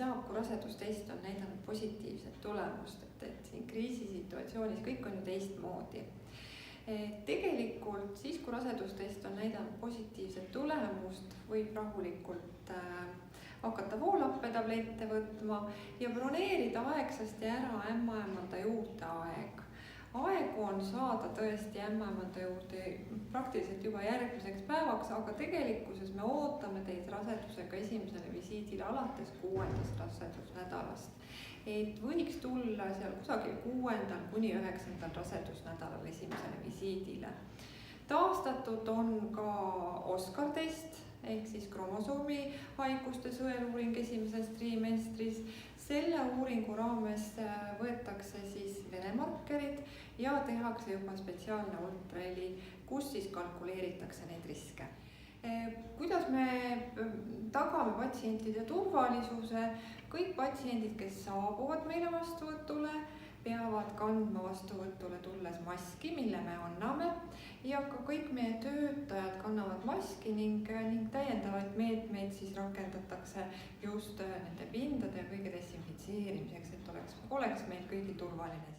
saab, kui rasedustest on näidanud positiivset tulemust, et siin kriisisituatsioonis kõik on ju teistmoodi. Tegelikult siis, kui rasedustest on näidanud positiivset tulemust, võib rahulikult hakata voolappetablette võtma ja broneerida aegsasti ära ämmaemanda juurde aeg. Aegu on saada tõesti ämmaemanda juurde praktiliselt juba järgmiseks päevaks, aga tegelikkuses me ootame teid rasedusega esimesele visiidile alates 6. rasedusnädalast. Et võiks tulla seal kusagil 6. kuni 9. rasedusnädalal esimesele visiidile. Taastatud on ka Oscar test ehk siis kromosoomi haiguste sõeluuring esimeses trimestris. Selle uuringu raames võetakse siis veremarkerid ja tehakse juba spetsiaalne ultraheli, kus siis kalkuleeritakse neid riske. Kuidas me tagame patsientide turvalisuse? Kõik patsiendid, kes saabuvad meile vastuvõtule, peavad kandma vastuvõtule tulles maski, mille me anname, ja ka kõik meie töötajad kannavad maski ning täiendavaid meetmeid siis rakendatakse just nende pindade ja kõige desinfitseerimiseks, et oleks meil kõigil turvaline.